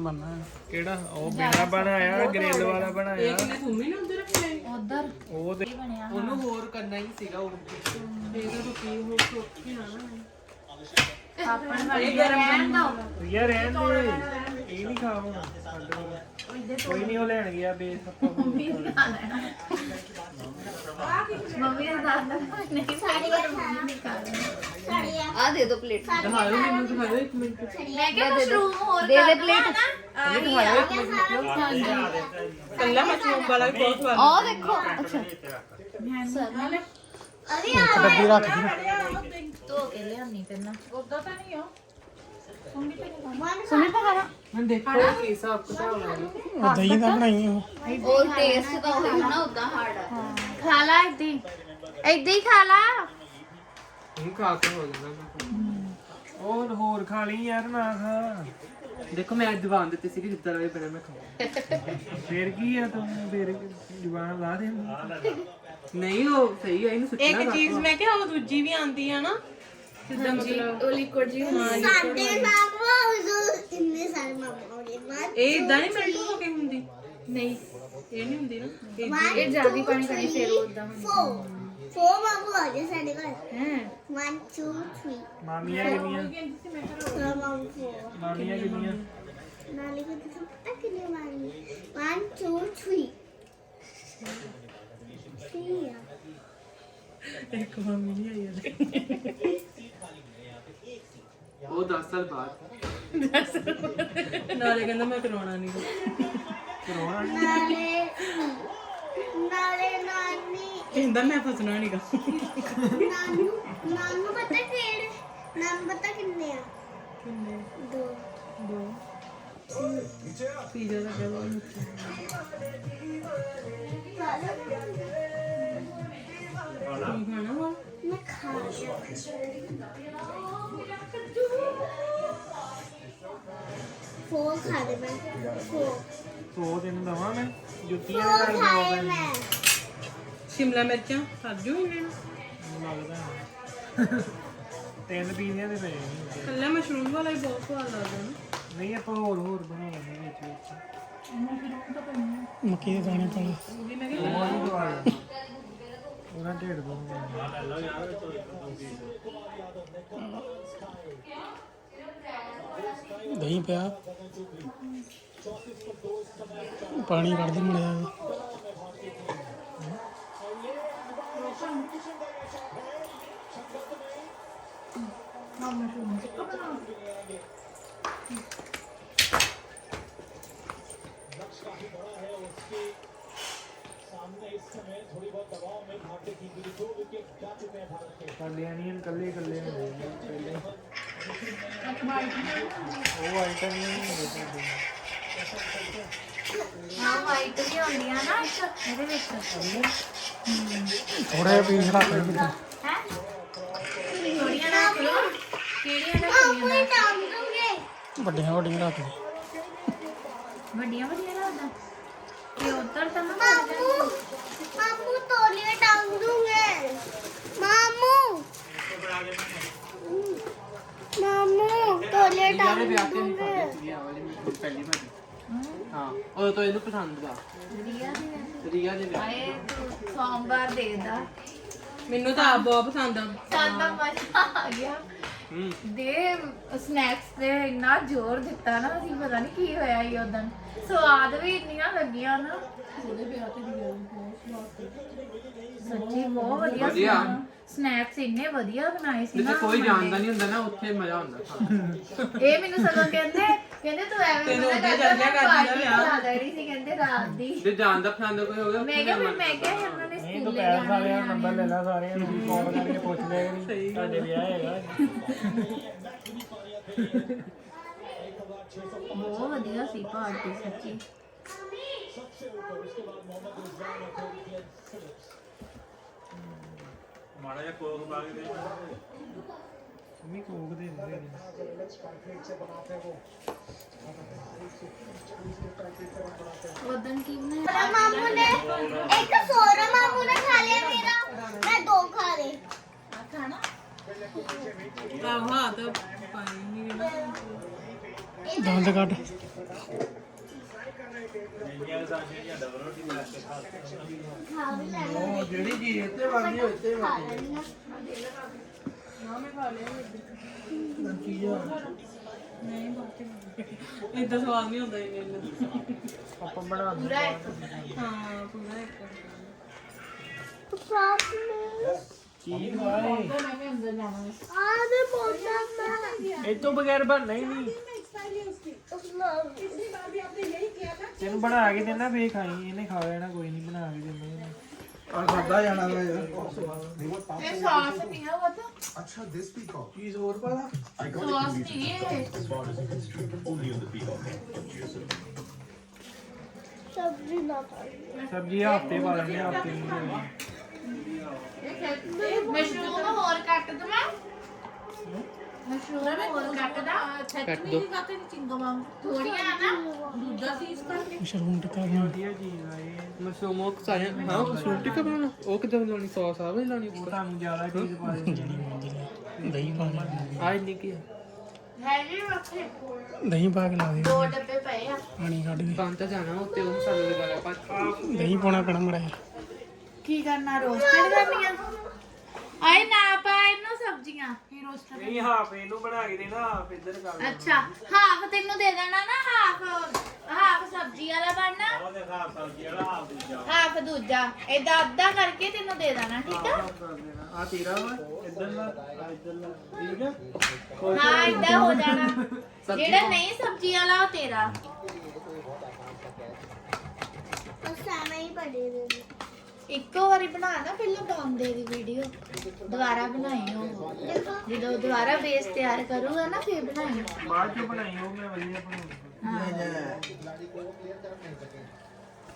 बनना ਕਿਹੜਾ ਉਹ ਬਿਨਾ ਬਣਾਇਆ ਗ੍ਰਿਲ ਵਾਲਾ ਬਣਾਇਆ ਕਿੰਨੇ ਥੁੰਮੀ ਨੇ ਉਧਰ ਰੱਖਣੇ ਉਧਰ ਉਹ ਤੇ ਉਹਨੂੰ ਹੋਰ ਕਰਨਾ ਹੀ ਸੀਗਾ ਉਹ ਇਹਦਾ ਤਾਂ ਕੀ ਹੋ ਸੋਚੀ ਨਾ ਆਪਣ ਵਾਲੀ ਰਹਿਣ ਦੋ ਯਾਰ ਰਹਿਣ ਦੇ ਇਹ ਨਹੀਂ ਖਾ ਹੁਣ ਸਾਡੇ ਕੋਲ ਕੋਈ ਨਹੀਂ ਉਹ ਲੈਣ ਗਿਆ ਬੇਸ ਆਪਾਂ ਮੰਮੀ ਨੇ ਦੱਸ ਨਹੀਂ ਸਾਡੀ ਵਾਰ ਮੰਮੀ ਨੇ ਖਾ ਲੈਣਾ ਆ ਦੇ ਦੋ ਪਲੇਟ ਦਿਖਾਓ ਮੈਨੂੰ ਦਿਖਾਓ ਇੱਕ ਮਿੰਟ ਮੈਂ ਕਿਹਾ ਮਸ਼ਰੂਮ ਹੋਰ ਦੇ ਦੇ ਪਲੇਟ ਕੱਲਾ ਮਸ਼ਰੂਮ ਵਾਲਾ ਵੀ ਬਹੁਤ ਸਵਾਦ ਆ ਦੇਖੋ ਅੱਛਾ डब्बी रख दी ਧੋ ਕੇ ਲਿਆਉਣੀ ਪਹਿਲਾਂ ਉਦਾਂ ਤਾਂ ਨਹੀਂ ਹੋ सुनी तो खाना ਮੈਂ ਦੇਖੋ ਕੀ ਹਿਸਾਬ ਕਿਤਾਬ ਹੈ दही दा बनाई हो ਉਹ ਟੇਸਟ ਤਾਂ ਹੋਈ ਨਾ ਉਦਾਂ ਹਾਰਡ ਆ ਖਾ ਲਾ ਏਦਾਂ ਹੀ ਖਾ ਲਾ ਇਹ ਖਾ ਕੇ ਹੋ ਜਾਂਦਾ ਉਹ ਹੋਰ ਖਾ ਲਈ ਯਾਰ ਨਾ ਖਾ ਦੇਖੋ ਮੈਂ ਜਵਾਨ ਦਿੱਤੀ ਸੀ ਕਿ ਜਿੱਦਾਂ ਰਵੇ ਬਣਾ ਮੈਂ ਖਾਵਾਂ ਫੇਰ ਕੀ ਆ ਤੂੰ ਫੇਰ ਜ਼ੁਬਾਨ ਲਾ ਦੇ ਨਹੀਂ ਉਹ ਸਹੀ ਹੈ ਇਹਨੂੰ ਸੁੱਟਣਾ ਇੱਕ ਚੀਜ਼ ਮੈਂ ਕਿਹਾ ਉਹ ਦੂਜੀ ਵੀ ਆਂਦੀ ਆ ਨਾ ਜਿੱਦਾਂ ਮਤਲਬ ਉਹ ਲਿਕੁਇਡ ਜੀ ਸਾਡੇ ਮਾਮਾ ਉਹ ਇੰਨੇ ਸਾਰੇ ਮਾਮਾ ਉਹਦੇ ਬਾਅਦ ਇਹ ਇਦਾਂ ਨਹੀਂ ਮਿਲਟ ਹੋ ਕੇ ਹੁੰਦੀ ਨਹੀਂ ਇਹ ਨਹੀਂ ਹੁੰਦੀ ਨਾ ਇਹ ਜਲਦੀ ਪਾਣੀ ਕਰੀ ਫੇਰ ਉਦਾਂ four ਮਾਮੂ ਆ ਗਏ ਸਾਡੇ ਘਰ ਹੈ 1 2 3 ਮਾਮੀਆਂ ਕਿੰਨੀਆਂ four ਮਾਮੂ four ਮਾਮੀਆਂ ਕਿੰਨੀਆਂ ਨਾਲੇ ਕਿ ਤੁਸੀਂ ਪਤਾ ਕਿੰਨੇ ਮਾਮੀ 1 2 3 ਇੱਕ ਮੰਮੀ ਨਹੀਂ ਆਈ ਯਾਰ ਉਹ 10 ਸਾਲ ਬਾਅਦ ਨਾਲੇ ਕਹਿੰਦਾ ਮੈਂ ਕਰਾਉਣਾ ਨਹੀਂ ਨਾਲੇ ਨਾਨੀ ਕਹਿੰਦਾ ਮੈਂ ਫਸਣਾ ਨਹੀਂਗਾ ਨਾਨੂ ਪਤਾ ਕਿਹੜੇ ਨਾਮ ਪਤਾ ਕਿੰਨੇ ਆ ਕਿੰਨੇ ਦੋ ਪੀਜ਼ਾ ਦਾ ਕਹਿੰਦਾ ਖਾਣਾ ਵਾ ਮੈਂ ਖਾ ਲਿਆ four ਖਾ ਦੇ ਮੈਂ four ਸੋ ਦਿਨ ਦਵਾਂ ਮੈਂ ਜੁੱਤੀਆਂ four ਨਾਲ ਖਾਏ ਮੈਂ ਸ਼ਿਮਲਾ ਮਿਰਚਾਂ ਸਾਜੂ ਇਹਨਾਂ ਨੂੰ ਲੱਗਦਾ ਹੈ। ਤਿੰਨ ਪੀਜ਼ਿਆਂ ਦੇ ਪਏ ਨੇ। ਕੱਲਾ ਮਸ਼ਰੂਮ ਵਾਲਾ ਹੀ ਬਹੁਤ ਸਵਾਦ ਲੱਗਦਾ ਨਾ ਨਹੀਂ ਆਪਾਂ ਹੋਰ ਬਣਾ ਲੈਂਦੇ ਵਿੱਚ ਵਿੱਚ मक्की के दाने पाना ਉਹ ਵੀ ਮੈਂ ਕਿਹਾ ਉਹ ਨਹੀਂ ਦਵਾ ਉਹਨਾਂ ਢੇਡ ਤੋਂ दही पिया पानी कट दे मड़ा ਸਾਡੇ ਅਨੀਅਨ ਕੱਲੇ ਕੱਲੇ ਹੁੰਦੇ ਨੇ ਪਹਿਲੇ ਉਹ ਆਈਟਮ ਹੀ ਨਹੀਂ ਹੁੰਦੇ ਸਾਡੇ ਹਾਂ ਵਾਈਟ ਵੀ ਹੁੰਦੀਆਂ ਨਾ ਇਹਦੇ ਵਿੱਚ थोड़े पीस रख ले ਹੈ ਥੋੜੀਆਂ ਰੱਖ ਲਓ ਕਿਹੜੀਆਂ ਰੱਖਣੀਆਂ ਨਾਮ ਦੂੰਗੇ ਵੱਡੀਆਂ ਵੱਡੀਆਂ ਰੱਖ ਲੈ ਵੱਡੀਆਂ ਵੱਡੀਆਂ ਰੱਖਦਾ ਤੇ ਉੱਧਰ ਤਾਂ ਨਾ ਮਾਮੂ ਮਾਮੂ ਤੋਲੀਏ ਟਾਂਗ ਦੂੰਗੇ ਮਾਮੂ ਮਾਮੂ ਤੋਲੀਏ ਯਾਰ ਟਾਂਗ ਵਿਆਹ ਤੇ ਨਹੀਂ ਦੂੰਗੇ ਖਾਧੀ ਸੀ ਆਹ ਵਾਲੀ ਮੈਂ ਪਹਿਲੀ ਵਾਰ ਹਾਂ ਉਹ ਤਾਂ ਇਹਨੂੰ ਪਸੰਦ ਆ ਰੀਆ ਦੇ ਰੀਆ ਦੇ ਵਿਆਹ ਆਏ ਤੂੰ ਸੋਮਵਾਰ ਦੇਦਾ ਮੈਨੂੰ ਤਾਂ ਆਪ ਬਹੁਤ ਪਸੰਦ ਆ ਸਾਡਾ ਮਜ਼ਾ ਆ ਗਿਆ ਹੂੰ ਦੇ ਸਨੈਕਸ ਤੇ ਇੰਨਾ ਜ਼ੋਰ ਦਿੱਤਾ ਨਾ ਅਸੀਂ ਪਤਾ ਨਹੀਂ ਕੀ ਹੋਇਆ ਸੀ ਉਦੋਂ ਸਵਾਦ ਵੀ ਇੰਨੀਆਂ ਲੱਗੀਆਂ ਨਾ ਉਹਦੇ ਵਿਆਹ ਤੇ ਸੱਚੀ ਬਹੁਤ ਵਧੀਆ ਵਧੀਆ। ਸਨੈਕਸ ਇੰਨੇ ਵਧੀਆ ਬਣਾਏ ਸੀ ਜਿੱਥੇ ਨਾ ਕੋਈ ਜਾਣਦਾ ਨਹੀਂ ਹੁੰਦਾ ਨਾ ਉੱਥੇ ਮਜ਼ਾ ਹੁੰਦਾ ਖਾਣ ਦਾ। ਇਹ ਮੈਨੂੰ ਸਗੋਂ ਕਹਿੰਦੇ ਤੂੰ ਐਵੇਂ ਤੈਨੂੰ ਮਨਾ ਅੱਗੇ ਕਰਦਾ, ਚੱਲ ਜਾ ਮੈਂ ਕਰਦੀ ਦਾ party ਵਿਆਹ। ਕਰਾ ਦੇਣੀ ਸੀ ਕਹਿੰਦੇ ਰਾਤ ਦੀ ਜੇ ਜਾਣਦਾ ਪਸੰਦ ਕੋਈ ਹੋਗਾ ਮੈਂ ਕਿਹਾ ਇਹਨਾਂ ਨੇ ਨਹੀਂ ਤੂੰ ਸਕੂਲੇ ਪੈਰ ਜਾਣਾ ਸਾਰਿਆਂ ਨੰਬਰ ਲੈ ਲਾ ਸਾਰਿਆਂ ਨੂੰ ਫੋਨ ਕਰਕੇ ਪੁੱਛ ਲਿਆ ਕਿ ਤੁਹਾਡੇ ਵਿਆਹ ਹੈਗਾ ਬਹੁਤ ਵਧੀਆ ਸੀ ਪਾਰਟੀ ਸੱਚੀ ਮਾੜਾ ਜਿਹਾ ਕੋਕ ਪਾ ਕੇ ਦੇ ਮੰਮੀ ਕੋਕ ਦੇ ਦਿੰਦੇ ਨੇ ਉਦੋਂ ਕੀ ਬਣਾਇਆ ਮਾਮੂ ਨੇ ਇੱਕ ਸੋਰਾ ਮਾਮੂ ਨੇ ਖਾ ਲਿਆ ਮੇਰਾ ਮੈਂ ਦੋ ਖਾ ਲਏ ਖਾਣਾ ਆਹ ਹਾਂ ਤਾਂ ਪਾਣੀ ਨਹੀਂ दंद कट ਇੰਡੀਆ ਦਾ ਸਾਂਝੇ ਡਬਲ ਰੋਟੀ ਬਣਾ ਕੇ ਖਾ ਖਾ ਵੀ ਲੈ ਉਹ ਜਿਹੜੀ ਚੀਜ਼ ਇੱਥੇ ਬਣਦੀ ਹੋਏ ਇੱਥੇ ਖਾ ਲੈਣੀ ਆ। ਇਦਾਂ ਸਵਾਦ ਨਹੀਂ ਹੁੰਦਾ ਇਹਨੇ ਆਪਾਂ ਬਣਾ ਦਿੰਦੇ ਹਾਂ ਪੂਰਾ ਇੱਕ ਸਾਫ ਨੇ ਚੀਜ਼ ਵਾਏ ਆ ਦੇ ਬੋਲਦਾ ਮੈਂ ਇਹ ਤੋਂ ਬਗੈਰ ਬਣਨਾ ਹੀ ਨਹੀਂ ਤੈਨੂੰ ਬਣਾ ਕੇ ਦੇਣਾ ਫੇਰ ਖਾਈ ਇਹਨੇ ਖਾ ਲੈਣਾ ਕੋਈ ਨਹੀਂ ਬਣਾ ਕੇ ਦੇਣਾ ਆ ਖਾਦਾ ਜਾਣਾ ਵਾ ਇਹ ਸੌਸ ਨਹੀਂ ਹੈ ਉਹ ਤਾਂ ਚੀਜ਼ ਹੋਰ ਪਾਲਾ ਸੌਸ ਨਹੀਂ ਹੈ ਸਬਜ਼ੀ ਨਾ ਖਾਈ ਸਬਜ਼ੀ ਹਫਤੇ ਪਾ ਲੈਣੇ ਹਫਤੇ ਨਹੀਂ ਮਸ਼ਰੂਮ ਹੋਰ ਕੱਟ ਦਵਾਂ ਮਸ਼ਰੂਮ ਹੋਰ ਕੱਟਦਾ ਕੱਟ ਦੋ ਥੋੜੀਆਂ ਨਾ ਦੂਜਾ ਸੀਸ ਕਰਕੇ ਮਸ਼ਰੂਮ ਟਿੱਕਾ ਬਣਾ ਵਧੀਆ ਚੀਜ਼ ਆ ਇਹ ਮਸ਼ਰੂਮ ਉਹ ਸਾਰੇ ਹਾਂ ਮਸ਼ਰੂਮ ਟਿੱਕਾ ਬਣਾਉਣਾ ਉਹ ਕਿੱਦਾਂ ਲਾਉਣੀ ਸੌਸ ਆ ਵੀ ਲਾਉਣੀ ਉਹ ਤੁਹਾਨੂੰ ਜ਼ਿਆਦਾ ਚੀਜ਼ ਪਾ ਦੇਣੀ ਦਹੀਂ ਪਾ ਕੇ ਆ ਇੰਨੀ ਕੀ ਆ ਹੈ ਜੀ ਉੱਥੇ ਦਹੀਂ ਪਾ ਕੇ ਲਾ ਦੇ 2 ਡੱਬੇ ਪਏ ਆ ਪਾਣੀ ਕੱਢ ਕੇ ਤਾਂ ਜਾਣਾ ਉੱਤੇ ਉਹ ਮਸਾਲੇ ਲਗਾ ਪਾ ਦਹੀਂ ਪਾਉਣਾ ਪੈਣਾ ਮੜਾ ਕੀ ਕਰਨਾ ਰੋਸਟਡ ਕਰਨੀਆਂ ਆਏ ਨਾ ਪਾ ਇਹਨੂੰ ਸਬਜ਼ੀਆਂ ਕੀ ਰੋਸਟਡ ਨਹੀਂ ਹਾਫ ਇਹਨੂੰ ਬਣਾ ਕੇ ਦੇਣਾ ਹਾਫ ਇੱਧਰ ਕਰ ਅੱਛਾ ਹਾਫ ਤੈਨੂੰ ਦੇ ਦੇਣਾ ਨਾ ਹਾਫ ਸਬਜ਼ੀ ਵਾਲਾ ਬਣਨਾ ਉਹਦੇ ਖਾਸ ਸਬਜ਼ੀ ਵਾਲਾ ਹਾਲ ਦੂਜਾ ਹਾਫ ਦੂਜਾ ਏਦਾਂ ਅੱਧਾ ਕਰਕੇ ਤੈਨੂੰ ਦੇ ਦੇਣਾ ਠੀਕ ਆ ਕਰ ਦੇਣਾ ਆ ਤੇਰਾ ਵਾ ਇੱਧਰ ਲਾ ਆ ਇੱਧਰ ਲਾ ਠੀਕ ਆ ਹਾਂ ਏਦਾਂ ਹੋ ਜਾਣਾ ਜਿਹੜਾ ਨਹੀਂ ਸਬਜ਼ੀ ਵਾਲਾ ਉਹ ਤੇਰਾ ਬਸ ਐਵੇਂ ਹੀ ਪੜੇ ਦੇ ਇੱਕੋ ਵਾਰੀ ਬਣਾ ਨਾ ਪਹਿਲਾਂ ਪਾਉਂਦੇ ਦੀ ਵੀਡੀਓ ਦੁਬਾਰਾ ਬਣਾਈ ਉਹ ਜਦੋਂ ਦੁਬਾਰਾ ਬੇਸ ਤਿਆਰ ਕਰੂਗਾ ਨਾ ਫੇਰ ਬਣਾਈ ਬਾਅਦ ਚ ਬਣਾਈ ਉਹ ਮੈਂ ਵਧੀਆ ਬਣਾਉਂਗਾ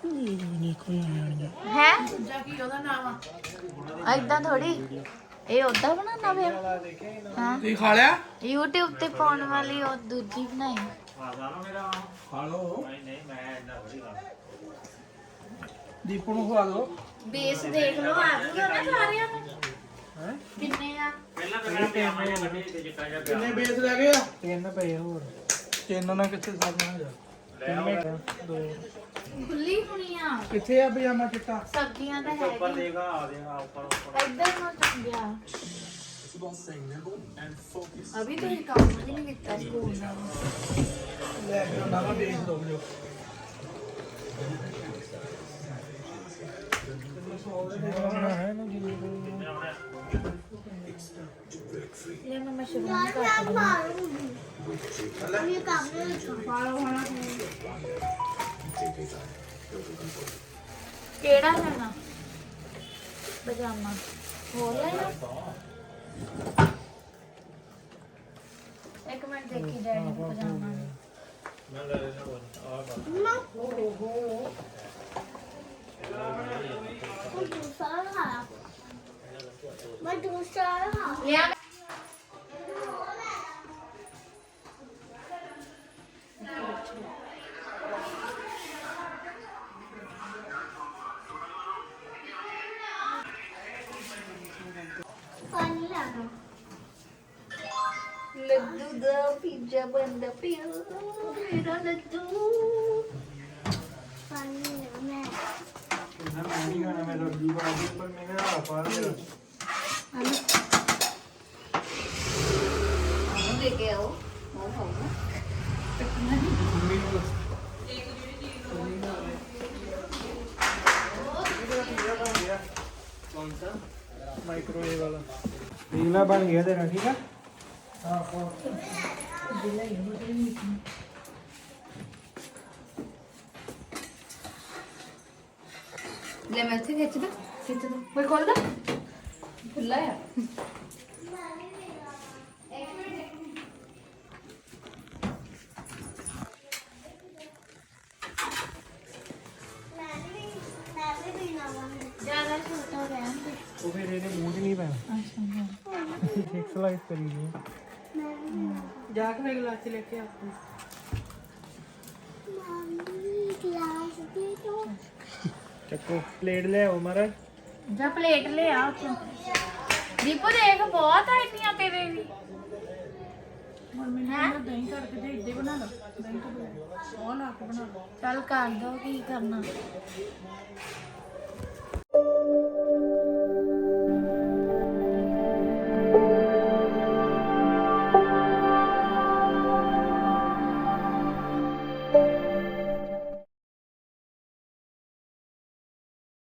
ਇਹ ਨਹੀਂ ਕੋਈ ਆਣੀ ਹੈ ਦੂਜਾ ਕੀ ਉਹਦਾ ਨਾਮ ਆ ਏਦਾਂ ਥੋੜੀ ਇਹ ਉਹਦਾ ਬਣਾਉਣਾ ਫੇਰ ਹਾਂ ਤੁਸੀਂ ਖਾ ਲਿਆ YouTube ਤੇ ਪਾਉਣ ਵਾਲੀ ਉਹ ਦੂਜੀ ਬਣਾਈ ਖਾਦਾ ਨਾ ਮੇਰਾ ਖਾ ਲਓ ਨਹੀਂ ਨਹੀਂ ਮੈਂ ਇੰਨਾ ਥੋੜੀ ਖਾਣਾ ਦੀਪੂ ਨੂੰ ਖਵਾ ਦਿਓ ਬੇਸ ਦੇਖ ਲਓ ਆ ਜੂਗਾ ਨਾ ਸਾਰਿਆਂ ਨੂੰ ਹੈ ਕਿੰਨੇ ਆ ਪਹਿਲਾਂ ਤਾਂ ਮੈਂ ਪਿਆਮਾ ਜਿਹਾ ਕੱਢੀ ਤੇ ਚਿੱਟਾ ਜਿਹਾ ਪਿਆ ਬੇਸ ਲੈ ਗਏ ਆ ਤਿੰਨ ਪਏ ਹੋਰ ਤਿੰਨ ਨਾਲ ਕਿੱਥੇ ਸਾਬਣਾ ਜਾ ਦੋ ਖੁੱਲੀ ਹੋਣੀਆਂ ਕਿੱਥੇ ਆ ਪਜਾਮਾ ਚਿੱਟਾ ਸਬਜ਼ੀਆਂ ਤਾਂ ਉੱਪਰ ਹੈ ਦੇਖਾ ਆ ਦੇ ਆ ਉੱਪਰ ਇੱਧਰ ਨੂੰ ਚੰਗਿਆ ਅਭੀ तो काम भी नहीं किया स्कूल में ਲੈ ਕੇ ਉਹਨਾਂ ਦਾ ਬੇਸ ਦੋ ਜੋ ਹੈ ਨਾ ਜੀ ये मैं मशरूम ਯਾਰ ਮੈਂ ਮਾਰੂੰਗੀ ਇਹ ਕੰਮ ਨਹੀਂ केड़ा लेना पजामा हो लेना एक मिनट देखी डैडी को पजामा ਮੈਂ ਲੈ ਲੈਣਾ ਆ ਮੈਂ ਦੂਸਰਾ ਖਾ ਮੈਂ ਦੂਸਰਾ ਖਾ लिया ਪਾਣੀ ਲਾ ਦੋ लड्डू दा पिज्जा बनदा पिया मेरा लड्डू ਪਾਣੀ ਮੈਂ ਮੈਂ ਨਹੀਂ ਖਾਣਾ ਮੈਂ ਰੋਟੀ ਪਾ ਦੇ ਪਰ ਮੈਂ ਨਾ ਪਾ ਦੇ लेके आओ वो खाऊंगा कौन सा ਮਾਈਕ੍ਰੋਵੇਵ ਵਾਲਾ ਰੀਲਾ ਬਣ ਗਿਆ ਤੇਰਾ ਠੀਕ ਆ ਹਾਂ ले मैं से खींच दो कोई खोल दो खुला है ਮੈਂ ਵੀ ਪੀਣਾ ਵਾ ज्यादा छोटा रहन दे ਉਹ ਫਿਰ ਇਹਦੇ ਮੂੰਹ 'ਚ ਨਹੀਂ ਪੈਣਾ अच्छा ਐਕਸਰਸਾਈਜ਼ ਕਰੀ ਜੀ जाके मैं गिलास लेके आती ਮੰਮੀ ਗਲਾਸ ਦੇ ਦੋ ਚੱਕੋ ਪਲੇਟ ਲੈ ਆਓ ਮਹਾਰਾਜ जा प्लेट ले आ उत्तों दीपू देख बहुत है इतनी तेरे भी और मैंने दही करके दे दे बना लो ਚੱਲ ਕਰ ਦੋ ਕੀ ਕਰਨਾ